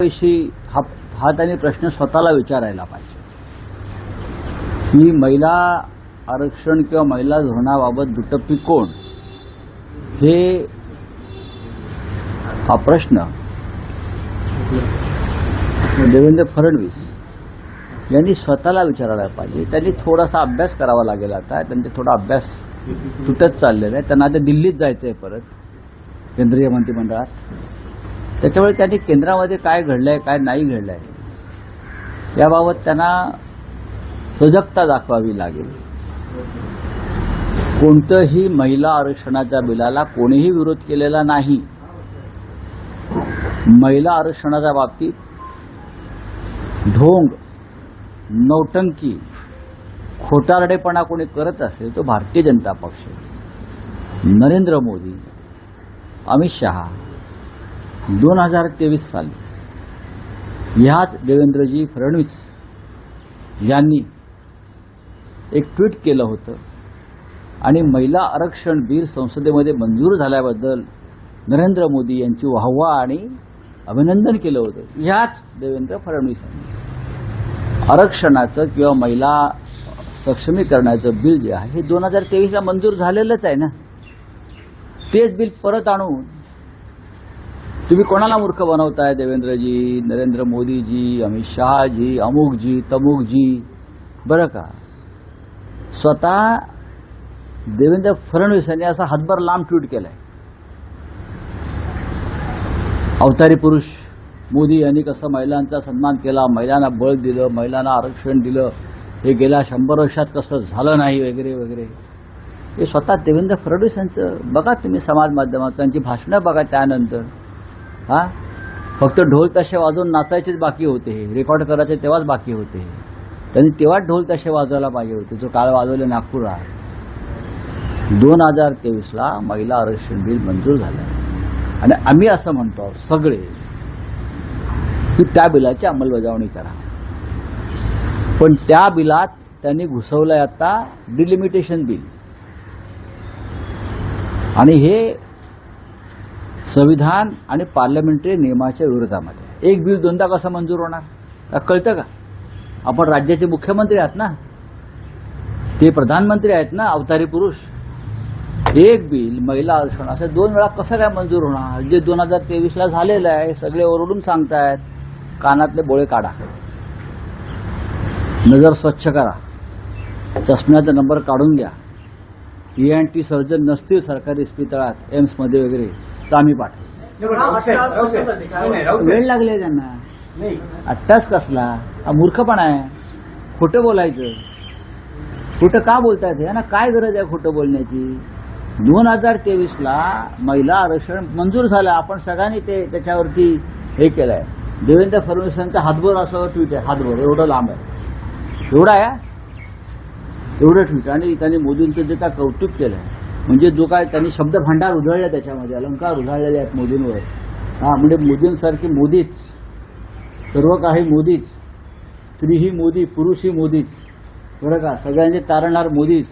विषयी हा त्यांनी प्रश्न स्वतःला विचारायला पाहिजे की महिला आरक्षण किंवा महिला धोरणाबाबत दुटप्पी कोण, हे हा प्रश्न देवेंद्र फडणवीस यांनी स्वतःला विचारायला पाहिजे. त्यांनी थोडासा अभ्यास करावा लागेल. आता त्यांचे थोडा अभ्यास तुटत चाललेला आहे. त्यांना आता दिल्लीत जायचं आहे परत केंद्रीय मंत्रिमंडळात. त्याच्यामुळे त्यांनी केंद्रामध्ये काय घडलंय काय नाही घडलंय याबाबत त्यांना सजगता दाखवावी लागेल. कोणतंही महिला आरक्षणाच्या बिलाला कोणीही विरोध केलेला नाही. महिला आरक्षणाच्या बाबतीत ढोंग, नौटंकी, खोटारडेपणा कोणी करत असेल तो भारतीय जनता पक्ष, नरेंद्र मोदी, अमित शहा. 2023 साली ह्याच देवेंद्रजी फडणवीस यांनी एक ट्विट केलं होतं आणि महिला आरक्षण बिल संसदेमध्ये मंजूर झाल्याबद्दल नरेंद्र मोदी यांची वाहवा आणि अभिनंदन केलं होतं. ह्याच देवेंद्र फडणवीस यांनी आरक्षणाचं किंवा महिला सक्षमीकरणाचं बिल जे आहे हे 2023ला मंजूर झालेलंच आहे ना. तेच बिल परत आणून तुम्ही कोणाला मूर्ख बनवताय? देवेंद्रजी, नरेंद्र मोदीजी, अमित शहाजी, अमुकजी तमुकजी. बरं का, स्वतः देवेंद्र फडणवीस यांनी असा हातभर लांब ट्विट केलाय. अवतारी पुरुष मोदी यांनी कसं महिलांचा सन्मान केला, महिलांना बळ दिलं, महिलांना आरक्षण दिलं, हे गेल्या 100 वर्षात कसं झालं नाही वगैरे वगैरे. हे स्वतः देवेंद्र फडणवीस यांचं बघा तुम्ही समाज माध्यमात त्यांची भाषणं बघा. त्यानंतर फक्त ढोल ताशे वाजवून नाचायचेच बाकी होते, हे रेकॉर्ड करायचे तेव्हाच बाकी होते. त्यांनी तेव्हाच ढोल ताशे वाजवायला पाहिजे होते जो काळ वाजवले नागपुरात. 2023ला महिला आरक्षण बिल मंजूर झालं आणि आम्ही असं म्हणतो सगळे की त्या बिलाची अंमलबजावणी करा. पण त्या बिलात त्यांनी घुसवलंय आता डिलिमिटेशन बिल. आणि हे संविधान आणि पार्लमेंटरी नियमाच्या विरोधामध्ये. एक बिल दोनदा कसं मंजूर होणार कळतं का? आपण राज्याचे मुख्यमंत्री आहात ना, ते प्रधानमंत्री आहेत ना, अवतारी पुरुष. एक बिल महिला आरक्षण असं 2 वेळा कसं काय मंजूर होणार? जे 2023ला झालेलं आहे सगळे ओरडून सांगतायत. कानातले बोळे काढा, नजर स्वच्छ करा, चष्म्याचा नंबर काढून घ्या. ENT सर्जन नसतील सरकारी इस्पितळात, एम्समध्ये वगैरे तर आम्ही पाठवू. वेळ लागले त्यांना. अट्टास कसला हा मूर्खपणा आहे. खोटं बोलायचं. खोटं का बोलतायत यांना काय गरज आहे खोटं बोलण्याची? 2023ला महिला आरक्षण मंजूर झालं. आपण सगळ्यांनी ते त्याच्यावरती हे केलंय. देवेंद्र फडणवीसांचा हातभर असं ट्विट आहे, हातभर एवढं लांब आहे, एवढा आहे, एवढं ट्विट. आणि त्यांनी मोदींचं जे काय कौतुक केलंय, म्हणजे जो काय त्यांनी शब्द भांडार उधळले, त्याच्यामध्ये अलंकार उधळलेले आहेत मोदींवर. म्हणजे मोदींसारखी मोदीच, सर्व काही मोदीच, स्त्रीही मोदी, पुरुषही मोदीच. बरं का, सगळ्यांचे तारणहार मोदीच.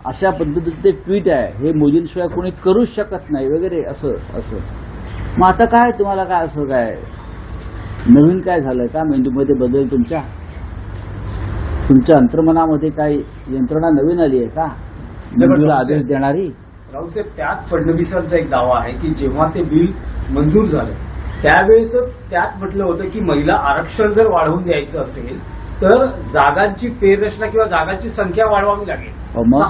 अशा पद्धतीचं ते ट्विट आहे. हे मोदींशिवाय कोणी करूच शकत नाही वगैरे असं असं. मग आता काय तुम्हाला काय असं काय नवीन काय झालंय का मेंदूमध्ये बदल? तुमच्या अंतर्मनामध्ये काही यंत्रणा नवीन आली आहे का मेंदूला आदेश देणारी? राऊतसाहेब, त्यात फडणवीसांचा एक दावा आहे की जेव्हा ते बिल मंजूर झालं त्यावेळेसच त्यात म्हटलं होतं की महिला आरक्षण जर वाढवून द्यायचं असेल तर जागांची फेररचना किंवा जागांची संख्या वाढवावी लागेल.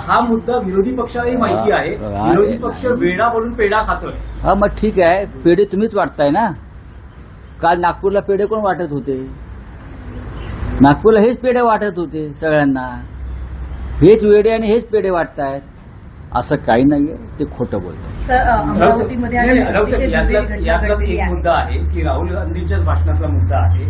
हा मुद्दा विरोधी पक्षालाही माहिती आहे. विरोधी पक्ष वेडा बनून पेढा खातोय. हा, मग ठीक आहे, पेढे तुम्हीच वाटताय ना. काल नागपूरला पेढे कोण वाटत होते? नागपूरला हेच पेढे वाटत होते सगळ्यांना. हेच वेडे आणि हेच पेढे वाटतायत. असं काही नाहीये, ते खोटं बोलतात. यातलाच एक मुद्दा आहे की राहुल गांधींच्याच भाषणातला मुद्दा आहे,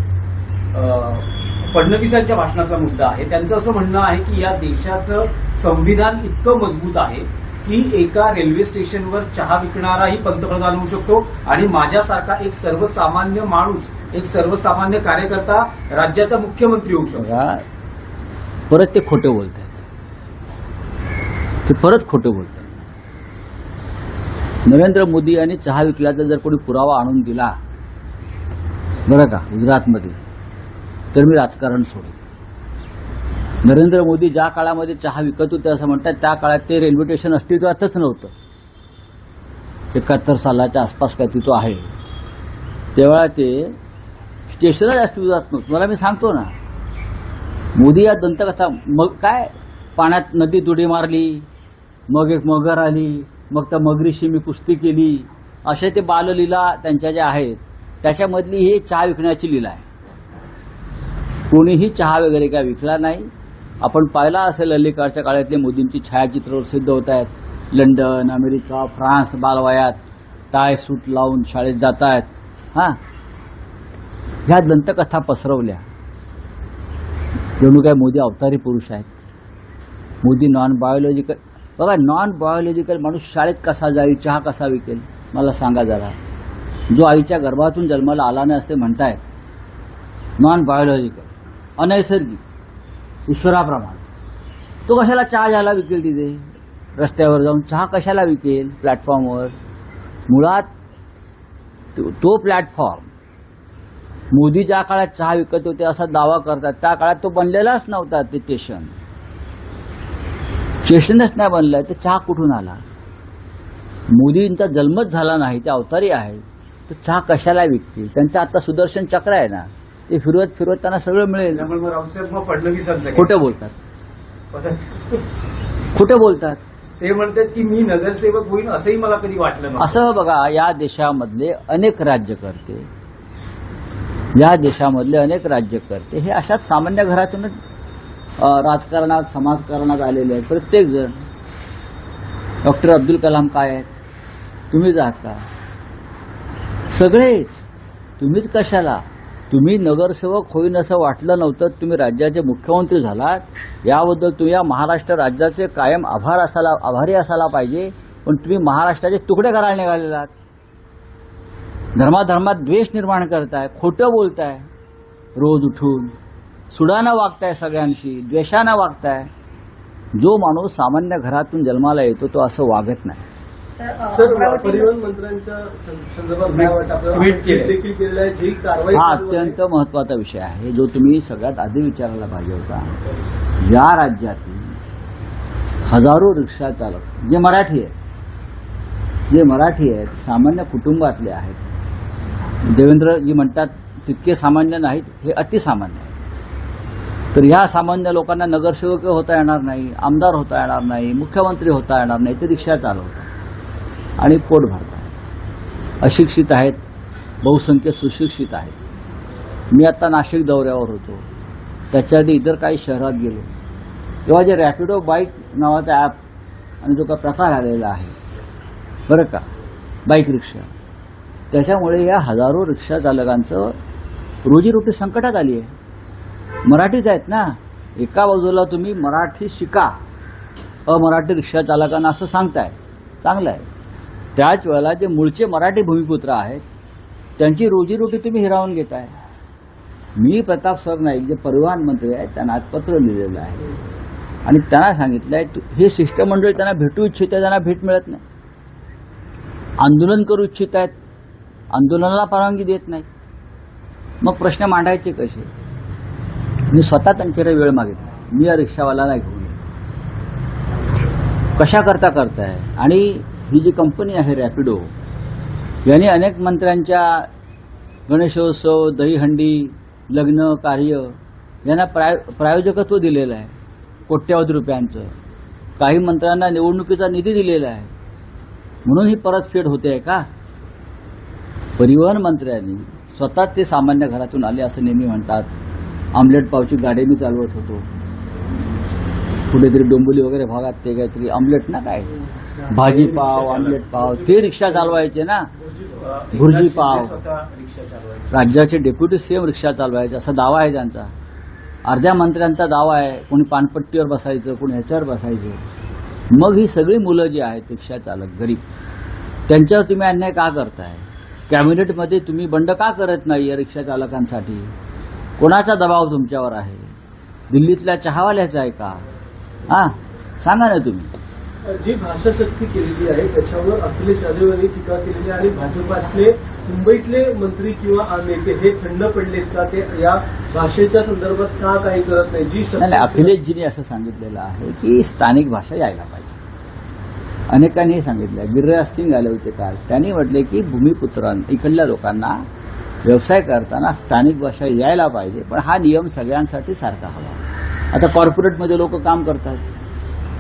फडणवीसांच्या भाषणातला मुद्दा आहे. त्यांचं असं म्हणणं आहे की या देशाचं संविधान इतकं मजबूत आहे की एका रेल्वे स्टेशनवर चहा विकणाराही पंतप्रधान होऊ शकतो आणि माझ्यासारखा एक सर्वसामान्य माणूस, एक सर्वसामान्य कार्यकर्ता राज्याचा मुख्यमंत्री होऊ शकतो. परत ते खोटं बोलतात. ते परत खोटं बोलतात. नरेंद्र मोदी यांनी चहा विकल्याचा जर कोणी पुरावा आणून दिला बरं का, गुजरातमध्ये, तर मी राजकारण सोडेन. नरेंद्र मोदी ज्या काळामध्ये चहा विकत होते असं म्हणतात, त्या काळात ते रेल्वे स्टेशन अस्तित्वातच नव्हतं. 71 सालाच्या आसपास काय तो आहे, तेव्हा ते स्टेशनच अस्तित्वात नव्हतं. मला मी सांगतो ना, मोदी या दंतकथा, मग काय पाण्यात नदीत उडी मारली, मग एक मगर आली, मग त्या मगरीशी मी कुस्ती केली, असे ते बाललीला त्यांच्या ज्या आहेत त्याच्यामधली ही चहा विकण्याची लीला आहे. कोणीही चहा वगैरे काय विकला नाही. आपण पाहिला असेल अलीकडच्या काळातले मोदींची छायाचित्र प्रसिद्ध होत आहेत. लंडन, अमेरिका, फ्रान्स, बालवयात टाय सूट लावून शाळेत जात आहेत. ह्या दंतकथा पसरवल्या जणू काय मोदी अवतारी पुरुष आहेत. Modi non biological. बघा, नॉन बायोलॉजिकल माणूस शाळेत कसा जाईल, चहा कसा विकेल, मला सांगा जरा. जो आईच्या गर्भातून जन्माला आला नाही असते म्हणतायत, नॉन बायोलॉजिकल, अनैसर्गिक, ईश्वराप्रमाणे, तो कशाला चहा ज्याला विकेल तिथे रस्त्यावर जाऊन? चहा कशाला विकेल प्लॅटफॉर्मवर? मुळात तो प्लॅटफॉर्म मोदी ज्या काळात चहा विकत होते असा दावा करतात, त्या काळात तो बनलेलाच नव्हता. ते स्टेशनच नाही बनलं, तर चहा कुठून आला? मोदींचा जन्मच झाला नाही, ते अवतारी आहे, तर चहा कशाला विकतील? त्यांचं आता सुदर्शन चक्र आहे ना, ते फिरवत फिरवत त्यांना सगळं मिळेल. फडणवीसांचं खोटं बोलतात, खोटं बोलतात. ते म्हणतात की मी नगरसेवक होईन, असंही मला कधी वाटलं नव्हतं. असं बघा, या देशामधले अनेक राज्यकर्ते हे अशाच सामान्य घरातून राजकारणात, समाजकारणात आलेले आहेत. प्रत्येक जण. डॉक्टर अब्दुल कलाम काय आहेत? तुम्हीच आहात का? सगळेच. तुम्हीच कशाला? तुम्ही नगरसेवक होईन असं वाटलं नव्हतं, तुम्ही राज्याचे मुख्यमंत्री झालात, याबद्दल तुम्ही या महाराष्ट्र राज्याचे कायम आभारी असायला पाहिजे. पण तुम्ही महाराष्ट्राचे तुकडे करायला निघालेलात. धर्माधर्मात द्वेष निर्माण करताय, खोटं बोलताय, रोज उठून सुडानं वागताय, सगळ्यांशी द्वेषानं वागताय. जो माणूस सामान्य घरातून जन्माला येतो तो असं वागत नाही. सर, परिवहन मंत्र्यांच्या संदर्भात काय वाटतं आपल्याला? ट्विट केलंय. देखील केलेलं आहे, जी कारवाई हा चालू आहे. अत्यंत महत्वाचा विषय आहे, जो तुम्ही सगळ्यात आधी विचारायला पाहिजे होता. या राज्यातील हजारो रिक्षा चालक जे मराठी आहेत, सामान्य कुटुंबातले आहेत. देवेंद्रजी म्हणतात तितके सामान्य नाहीत, हे अतिसामान्य आहेत. तर ह्या सामान्य लोकांना नगरसेवक होता येणार नाही, आमदार होता येणार नाही, मुख्यमंत्री होता येणार नाही, ते रिक्षा चालवतात आणि पोट भरतात. अशिक्षित आहेत, बहुसंख्य सुशिक्षित आहेत. मी आता नाशिक दौऱ्यावर होतो, त्याच्या आधी इतर काही शहरात गेलो, तेव्हा जे रॅपिडो बाईक नावाचा ॲप आणि जो का प्रकार आलेला आहे बरं का, बाईक रिक्षा, त्याच्यामुळे या हजारो रिक्षा चालकांचं रोजीरोटी संकटात आली आहे. मराठीच आहेत ना. एका बाजूला तुम्ही मराठी शिका, अमराठी रिक्षा चालकांना असं सांगताय, चांगलं आहे. त्याच वेळेला जे मूळचे मराठी भूमिपुत्र आहेत त्यांची रोजीरोटी तुम्ही हिरावून घेताय. मी प्रताप सरनाईक जे परिवहन मंत्री आहेत त्यांना आज पत्र लिहिलेलं आहे आणि त्यांना सांगितलंय हे शिष्टमंडळ त्यांना भेटू इच्छित आहे, त्यांना भेट मिळत नाही. आंदोलन करू इच्छित आहेत, आंदोलनाला परवानगी देत नाही. मग प्रश्न मांडायचे कसे? मी स्वतः त्यांच्याकडे वेळ मागितला, मी या रिक्षावाल्याला घेऊन कशा करताय. आणि ही जी कंपनी आहे रॅपिडो, यांनी अनेक मंत्र्यांच्या गणेशोत्सव, दहीहंडी, लग्न कार्य यांना प्रायोजकत्व दिलेलं आहे कोट्यावधी रुपयांचं. काही मंत्र्यांना निवडणुकीचा निधी दिलेला आहे. म्हणून ही परतफेड होते आहे का? परिवहन मंत्र्यांनी स्वतः ते सामान्य घरातून आले असं नेहमी म्हणतात. आमलेट पावची गाडी मी चालवत होतो कुठेतरी डोंबिवली वगैरे भागात, ते काहीतरी आमलेट ना काय, भाजी पाव, आमलेट पाव, ते रिक्षा चालवायचे ना, भुर्जी पाव. राज्याचे डेप्युटी सीएम रिक्षा चालवायचे असा दावा आहे त्यांचा. अर्ध्या मंत्र्यांचा दावा आहे, कोणी पानपट्टीवर बसायचं, कोणी ह्याच्यावर बसायचं. मग ही सगळी मुलं जी आहेत रिक्षा चालक गरीब, त्यांच्यावर तुम्ही अन्याय का करताय? कॅबिनेटमध्ये तुम्ही बंड का करत नाही या रिक्षा चालकांसाठी? कोणाचा दबाव तुमच्यावर आहे? दिल्लीतल्या चहावाल्याचा आहे का? सांगा ना तुम्ही. जी भाषाशक्ती केलेली आहे त्याच्यावर अखिलेश यादव यांनी टीका केलेली आहे आणि भाजपातले मुंबईतले मंत्री किंवा नेते हे थंड पडलेत का, ते या भाषेच्या संदर्भात का काही करत नाही? जी नाही, अखिलेशजींनी असं सांगितलेलं आहे की स्थानिक भाषा यायला पाहिजे. अनेकांनी हे सांगितलं. गिरिराज सिंग आले होते काल, त्यांनी म्हटले की भूमिपुत्रांना, इकडल्या लोकांना व्यवसाय करताना स्थानिक भाषा यायला पाहिजे, पण हा नियम सगळ्यांसाठी सारखा हवा. आता कॉर्पोरेटमध्ये लोक काम करतात,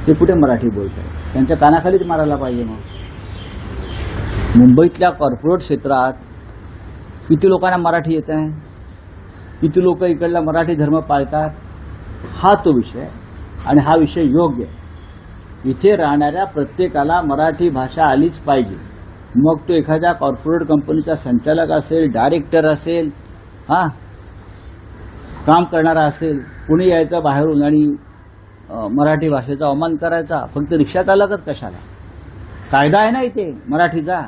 ते कुठे मराठी बोलतात, त्यांच्या कानाखालीच मारायला पाहिजे. मग मुंबईतल्या कॉर्पोरेट क्षेत्रात किती लोकांना मराठी येत आहे, किती लोक इकडला मराठी धर्म पाळतात, हा तो विषय. आणि हा विषय योग्य आहे. इथे राहणाऱ्या प्रत्येकाला मराठी भाषा आलीच पाहिजे. मग तो एखाद्या कॉर्पोरेट कंपनीचा संचालक असेल, डायरेक्टर असेल, काम करणारा असेल, कुणी यायचं बाहेरून आणि मराठी भाषेचा अवमान करायचा. फक्त रिक्षा चालकच कशाला? कायदा आहे ना इथे मराठीचा,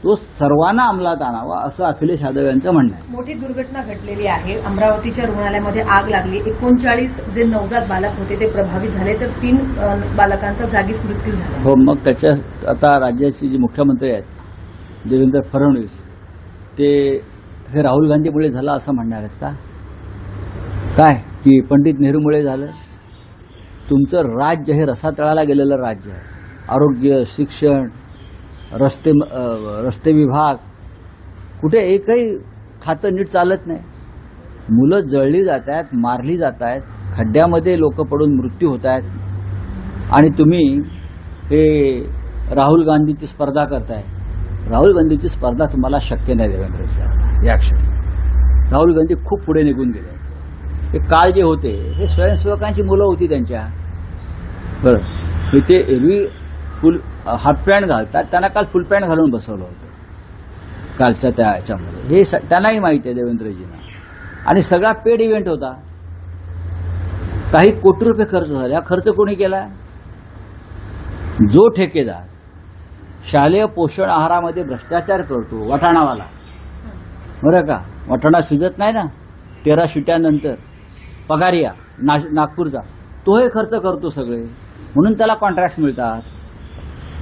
तो सर्वांना अंमलात आणावा, असं अखिलेश यादव यांचं म्हणणं आहे. मोठी दुर्घटना घडलेली आहे. अमरावतीच्या रुग्णालयामध्ये आग लागली. 39 जे नवजात बालक होते ते प्रभावित झाले, तर 3 बालकांचा जागीच मृत्यू झाला. हो, मग त्याच्यात आता राज्याचे जे मुख्यमंत्री आहेत देवेंद्र फडणवीस, ते हे राहुल गांधीमुळे झालं असं म्हणणार आहेत का? काय की पंडित नेहरूमुळे झालं? तुमचं राज्य हे रसातळाला गेलेलं राज्य आहे. आरोग्य, शिक्षण, रस्ते विभाग, कुठे एकही खातं नीट चालत नाही. मुलं जळली जात आहेत, मारली जात आहेत, खड्ड्यामध्ये लोक पडून मृत्यू होत आहेत. आणि तुम्ही हे राहुल गांधीची स्पर्धा करताय. राहुल गांधीची स्पर्धा तुम्हाला शक्य नाही देवेंद्र. या क्षणी राहुल गांधी खूप पुढे निघून गेले. हे काल जे होते हे स्वयंसेवकांची मुलं होती त्यांच्या. बरं, इथे एरवी फुल हाफ पॅन्ट घालतात, त्यांना काल फुल पॅन्ट घालून बसवलं होतं कालच्या त्या ह्याच्यामध्ये. हे त्यांनाही माहिती आहे देवेंद्रजींना. आणि सगळा पेड इव्हेंट होता. काही कोटी रुपये खर्च झाले. हा खर्च कोणी केला? जो ठेकेदार शालेय पोषण आहारामध्ये भ्रष्टाचार करतो, वाटाणावाला, बरं का, वाटाणा शिजत नाही ना 13 शिट्यानंतर, पगारिया नागपूरचा, तो हे खर्च करतो सगळे, म्हणून त्याला कॉन्ट्रॅक्ट मिळतात.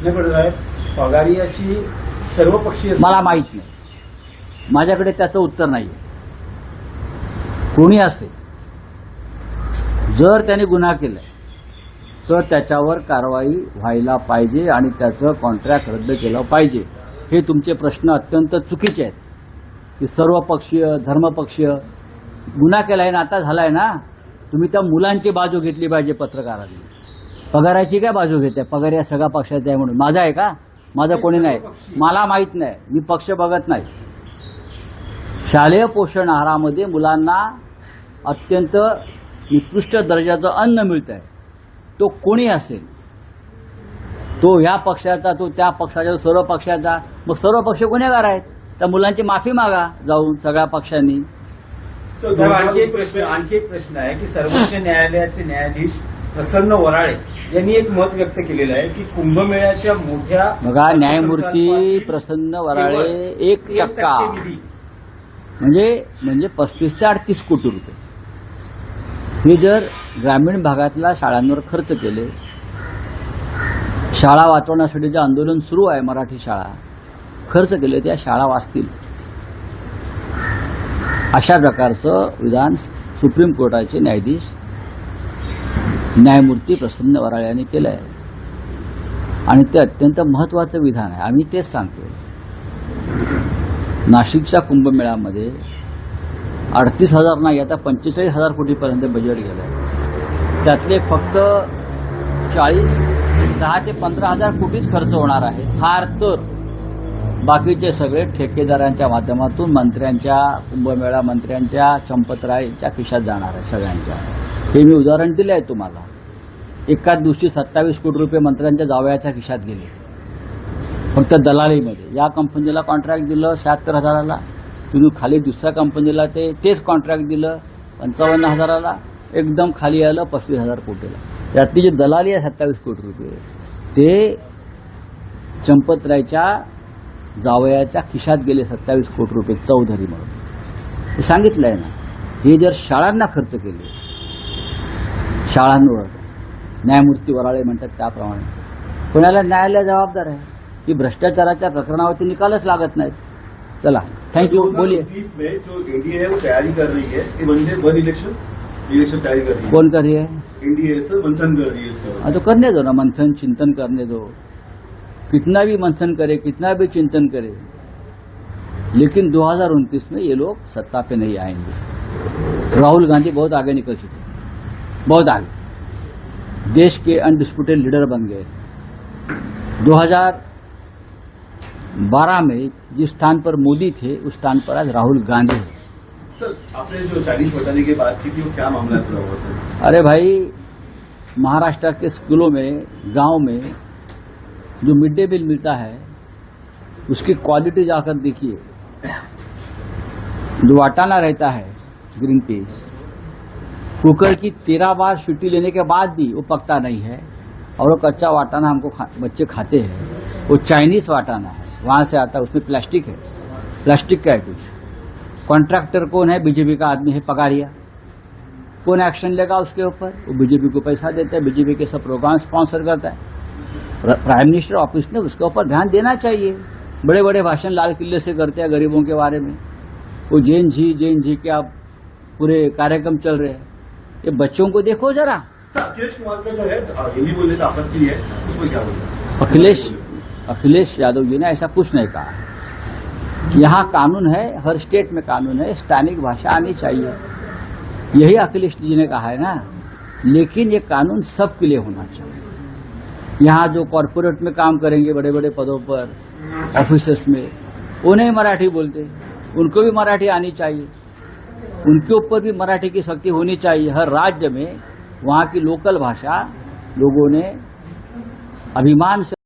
नाही पण साहेब, पगारियाची सर्वपक्षीय मला माहित नाही, माझ्याकडे त्याचं उत्तर नाही. कोणी असेल, जर त्याने गुन्हा केलाय तर त्याच्यावर कारवाई व्हायला पाहिजे आणि त्याचं कॉन्ट्रॅक्ट रद्द केलं पाहिजे. हे तुमचे प्रश्न अत्यंत चुकीचे आहेत की सर्वपक्षीय, धर्मपक्षीय. गुन्हा केलाय ना, आता झालाय ना, तुम्ही त्या मुलांची बाजू घेतली पाहिजे. पत्रकारांनी पगाराची काय बाजू घेते? पगार या सगळ्या पक्षाचा आहे म्हणून. माझा आहे का? माझं कोणी नाही, मला माहित नाही, मी पक्ष बघत नाही. शालेय पोषण आहारामध्ये मुलांना अत्यंत निकृष्ट दर्जाचं अन्न मिळत आहे. तो कोणी असेल, तो या पक्षाचा, तो त्या पक्षाचा, सर्व पक्षाचा. मग सर्व पक्ष गुन्हेगार आहेत. त्या मुलांची माफी मागा जाऊन सगळ्या पक्षांनी. आणखी एक प्रश्न आहे की सर्वोच्च न्यायालयाचे न्यायाधीश प्रसन्न वराळे यांनी एक मत व्यक्त केलेलं आहे की कुंभमेळ्याच्या मोठ्या बघा, न्यायमूर्ती प्रसन्न वराळे 1% म्हणजे 35 ते 38 कोटी रुपये हे जर ग्रामीण भागातल्या शाळांवर खर्च केले, शाळा वाचवण्यासाठी जे आंदोलन सुरू आहे, मराठी शाळा खर्च केले, त्या शाळा वाचतील. अशा प्रकारचं विधान सुप्रीम कोर्टाचे न्यायाधीश न्यायमूर्ती प्रसन्न वराळे यांनी केलं आहे. आणि ते अत्यंत महत्वाचं विधान आहे. आम्ही तेच सांगतो. नाशिकच्या कुंभमेळ्यामध्ये 38,000 नाही, आता 45,000 कोटीपर्यंत बजेट गेलं आहे. त्यातले फक्त 10 ते 15,000 कोटीच खर्च होणार आहे. फार तर बाकीचे सगळे ठेकेदारांच्या माध्यमातून मंत्र्यांच्या, कुंभमेळा मंत्र्यांच्या, चंपतरायच्या खिशात जाणार आहे सगळ्यांच्या. हे मी उदाहरण दिले आहे तुम्हाला. एकाच दिवशी 27 कोटी रुपये मंत्र्यांच्या जावयाच्या खिशात गेले फक्त दलालीमध्ये. या कंपनीला कॉन्ट्रॅक्ट दिलं 76,000ला, तुम्ही खाली दुसऱ्या कंपनीला तेच कॉन्ट्रॅक्ट दिलं 55,000ला, एकदम खाली आलं 35,000 कोटीला. यातली जी दलाली आहे 27 कोटी रुपये, ते चंपतरायच्या जावयाच्या खिशात गेले 27 कोटी रुपये चौधरी म्हणून. हे सांगितलंय ना. हे जर शाळांना खर्च केले, शाळांवर न्यायमूर्ती वराळे म्हणतात त्याप्रमाणे, पुण्याला न्यायालय जबाबदार आहे की भ्रष्टाचाराच्या प्रकरणावरती निकालच लागत नाहीत. चला, थँक्यू. बोलिए. 2029 में जो एनडीए है वो तैयारी कर रही है कि वन इलेक्शन तैयारी कर रही है. कौन कर रही है? एनडीए से मंथन कर रही है इसका. हाँ, तो करने दो ना, मंथन चिंतन करने दो. कितना भी मंथन करे, कितना भी चिंतन करे, लेकिन 2029 में ये लोग सत्ता पे नहीं आएंगे. राहुल गांधी बहुत आगे निकल चुके, बहुत आगे, देश के अनडिस्प्यूटेड लीडर बन गए. 2012 में जिस स्थान पर मोदी थे उस स्थान पर आज राहुल गांधी है. सर, आपने जो चाइनीज घोटाले की बात की थी वो क्या मामला हुआ सर? अरे भाई, महाराष्ट्र के स्कूलों में, गांव में जो मिड डे मील मिलता है उसकी क्वालिटी जाकर देखिए. जो वाटाना रहता है ग्रीन पीस, कुकर की 13 बार सीटी लेने के बाद भी वो पकता नहीं है, और वो कच्चा वाटाना हमको बच्चे खाते हैं. वो चाइनीज वाटाना है, वहां से आता है, उसमें प्लास्टिक है. प्लास्टिक का है कुछ. कॉन्ट्रैक्टर कौन है? बीजेपी का आदमी है, पगारिया. कौन एक्शन लेगा उसके ऊपर? वो बीजेपी को पैसा देता है, बीजेपी के सब प्रोग्राम स्पॉन्सर करता है. प्राइम मिनिस्टर ऑफिस ने उसके ऊपर ध्यान देना चाहिए. बड़े बड़े भाषण लाल किले से करते हैं गरीबों के बारे में. वो जैन जी के आप पूरे कार्यक्रम चल रहे हैं. ये बच्चों को देखो जरा. अखिलेश कुमार का जो है हिंदी बोलने का आपत्ति है, उसमें क्या बोलना? अखिलेश यादव जी ने ऐसा कुछ नहीं कहा. यहाँ कानून है, हर स्टेट में कानून है, स्थानिक भाषा आनी चाहिए, यही अखिलेश जी ने कहा है ना. लेकिन ये कानून सबके लिए होना चाहिए. यहाँ जो कॉरपोरेट में काम करेंगे बड़े बड़े पदों पर, ऑफिसर्स में, उन्हें मराठी बोलते, उनको भी मराठी आनी चाहिए. उनके ऊपर भी मराठी की शक्ति होनी चाहिए. हर राज्य में वहाँ की लोकल भाषा लोगों ने अभिमान से